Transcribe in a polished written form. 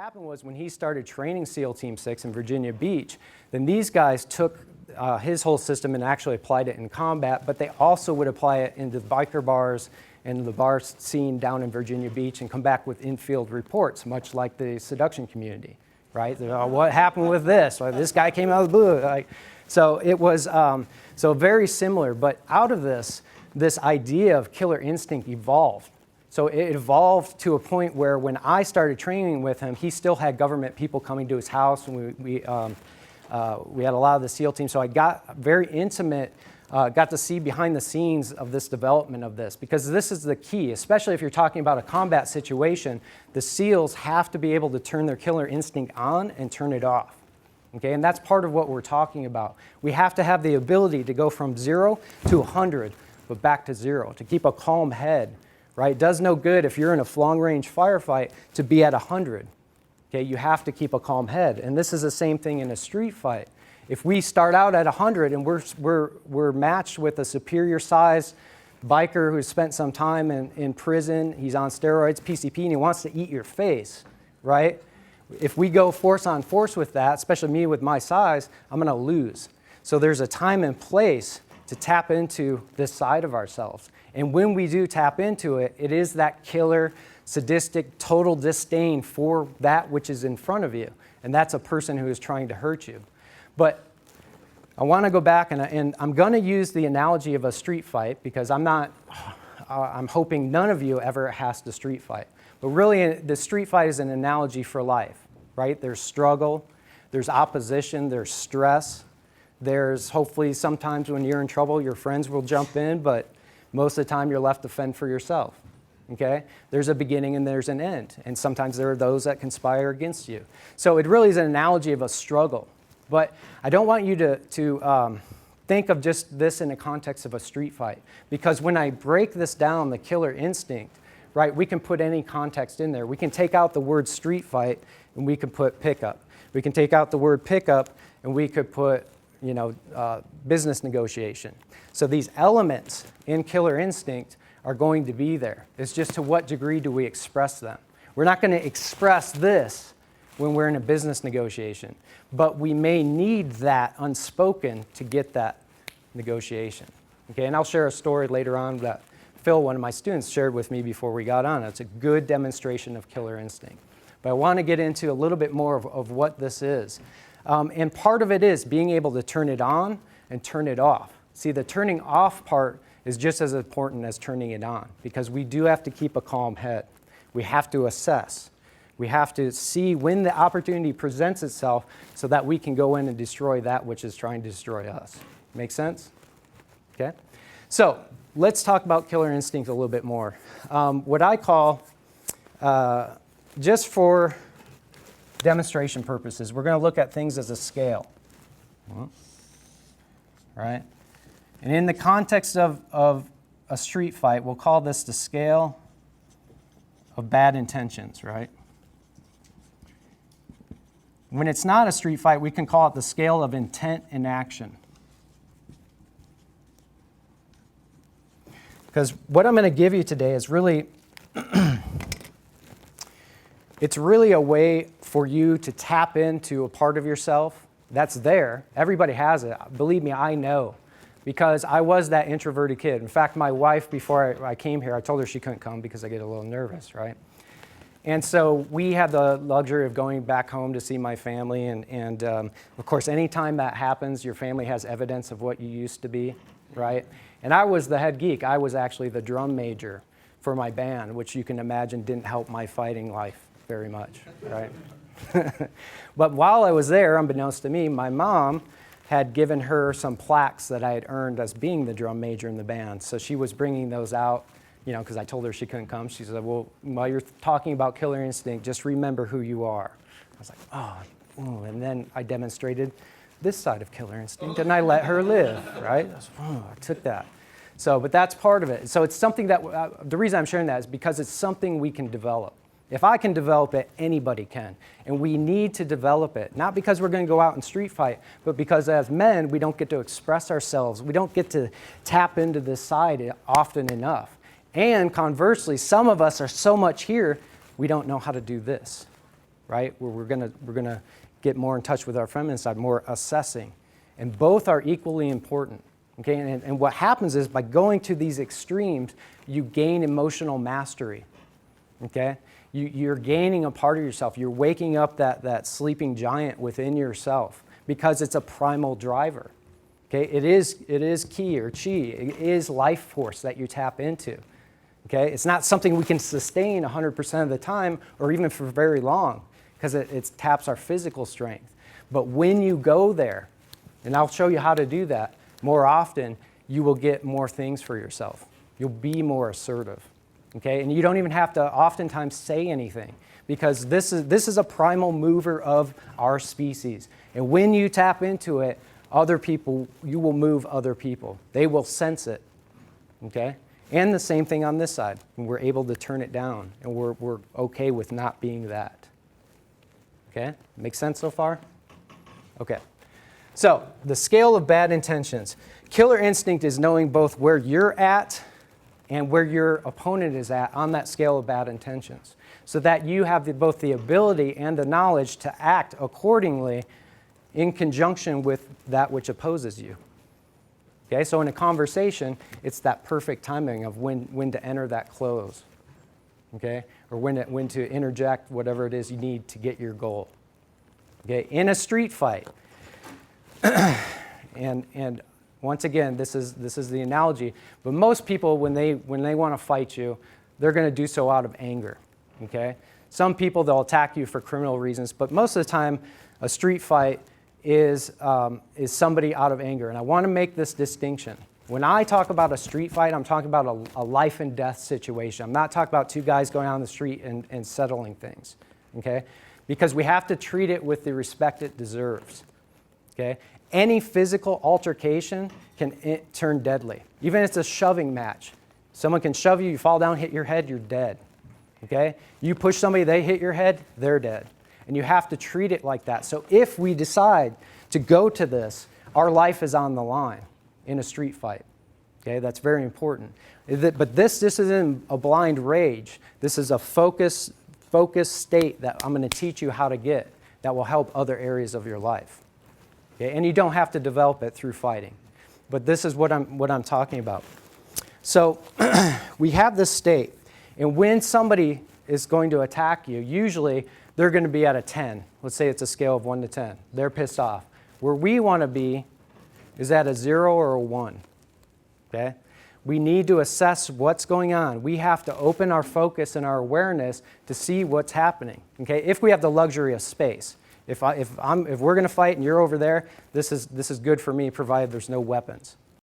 happened was when he started training SEAL Team 6 in Virginia Beach, then these guys took his whole system and actually applied it in combat, but they also would apply it into biker bars and the bar scene down in Virginia Beach and come back with in-field reports, much like the seduction community, right? What happened with this? Well, this guy came out of the blue. So it was so very similar, but out of this idea of killer instinct evolved. So it evolved to a point where when I started training with him, he still had government people coming to his house, and we had a lot of the SEAL team. So I got very intimate, got to see behind the scenes of this development of this, because this is the key, especially if you're talking about a combat situation. The SEALs have to be able to turn their killer instinct on and turn it off. Okay, and that's part of what we're talking about. We have to have the ability to go from 0 to 100, but back to 0, to keep a calm head. Right? It does no good if you're in a long-range firefight to be at 100. Okay? You have to keep a calm head. And this is the same thing in a street fight. If we start out at 100 and we're matched with a superior size biker who's spent some time in prison, he's on steroids, PCP, and he wants to eat your face, right? If we go force on force with that, especially me with my size, I'm going to lose. So there's a time and place to tap into this side of ourselves. And when we do tap into it, it is that killer, sadistic, total disdain for that which is in front of you. And that's a person who is trying to hurt you. But I want to go back, and I'm going to use the analogy of a street fight, because I'm hoping none of you ever has to street fight. But really, the street fight is an analogy for life, right? There's struggle, there's opposition, there's stress. There's hopefully sometimes when you're in trouble, your friends will jump in, but most of the time you're left to fend for yourself, okay? There's a beginning and there's an end, and sometimes there are those that conspire against you. So it really is an analogy of a struggle. But I don't want you to think of just this in the context of a street fight, because when I break this down, the killer instinct, right, we can put any context in there. We can take out the word street fight and we can put pickup. We can take out the word pickup and we could put business negotiation. So these elements in killer instinct are going to be there. It's just to what degree do we express them. We're not going to express this when we're in a business negotiation, but we may need that unspoken to get that negotiation. Okay, and I'll share a story later on that Phil, one of my students, shared with me before we got on. It's a good demonstration of killer instinct. But I want to get into a little bit more of what this is. And part of it is being able to turn it on and turn it off. See, the turning off part is just as important as turning it on, because we do have to keep a calm head. We have to assess. We have to see when the opportunity presents itself so that we can go in and destroy that which is trying to destroy us. Make sense? Okay? So let's talk about killer instinct a little bit more. What I call, just for demonstration purposes, we're going to look at things as a scale. All right? And in the context of a street fight, we'll call this the scale of bad intentions, right? When it's not a street fight, we can call it the scale of intent and action. Because what I'm going to give you today is really, it's really a way for you to tap into a part of yourself that's there. Everybody has it. Believe me, I know. Because I was that introverted kid. In fact, my wife, before I came here, I told her she couldn't come because I get a little nervous, right? And so we had the luxury of going back home to see my family. And of course, anytime that happens, your family has evidence of what you used to be, right? And I was the head geek. I was actually the drum major for my band, which you can imagine didn't help my fighting life very much, right? But while I was there, unbeknownst to me, my mom had given her some plaques that I had earned as being the drum major in the band. So she was bringing those out, you know, because I told her she couldn't come. She said, well, while you're talking about killer instinct, just remember who you are. I was like, oh, and then I demonstrated this side of killer instinct, and I let her live, right? I took that. So, but that's part of it. So it's something that, the reason I'm sharing that is because it's something we can develop. If I can develop it, anybody can. And we need to develop it, not because we're going to go out and street fight, but because as men, we don't get to express ourselves. We don't get to tap into this side often enough. And conversely, some of us are so much here, we don't know how to do this, right? Where we're gonna get more in touch with our feminine side, more assessing. And both are equally important, okay? And what happens is by going to these extremes, you gain emotional mastery, okay? You're gaining a part of yourself. You're waking up that sleeping giant within yourself because it's a primal driver, okay? It is ki or chi. It is life force that you tap into, okay? It's not something we can sustain 100% of the time or even for very long because it taps our physical strength. But when you go there, and I'll show you how to do that more often, you will get more things for yourself. You'll be more assertive, okay? And you don't even have to oftentimes say anything because this is a primal mover of our species. And when you tap into it, other people, you will move other people. They will sense it, okay? And the same thing on this side. We're able to turn it down and we're okay with not being that, okay? Make sense so far? Okay. So, the scale of bad intentions. Killer instinct is knowing both where you're at and where your opponent is at on that scale of bad intentions, so that you have both the ability and the knowledge to act accordingly in conjunction with that which opposes you. Okay, so in a conversation, it's that perfect timing of when to enter that close, okay, or when to interject whatever it is you need to get your goal. Okay, in a street fight. And once again, this is the analogy. But most people, when they want to fight you, they're going to do so out of anger. Okay. Some people, they'll attack you for criminal reasons, but most of the time, a street fight is somebody out of anger. And I want to make this distinction. When I talk about a street fight, I'm talking about a life and death situation. I'm not talking about two guys going out on the street and settling things. Okay. Because we have to treat it with the respect it deserves. Okay? Any physical altercation can turn deadly. Even if it's a shoving match. Someone can shove you, you fall down, hit your head, you're dead. Okay? You push somebody, they hit your head, they're dead. And you have to treat it like that. So if we decide to go to this, our life is on the line in a street fight. Okay? That's very important. But this isn't a blind rage. This is a focused state that I'm going to teach you how to get that will help other areas of your life. Okay, and you don't have to develop it through fighting. But this is what I'm talking about. So we have this state, and when somebody is going to attack you, usually they're going to be at a 10. Let's say it's a scale of 1 to 10. They're pissed off. Where we want to be is at a 0 or a 1. Okay? We need to assess what's going on. We have to open our focus and our awareness to see what's happening. Okay? If we have the luxury of space. If we're going to fight and you're over there, this is good for me, provided there's no weapons.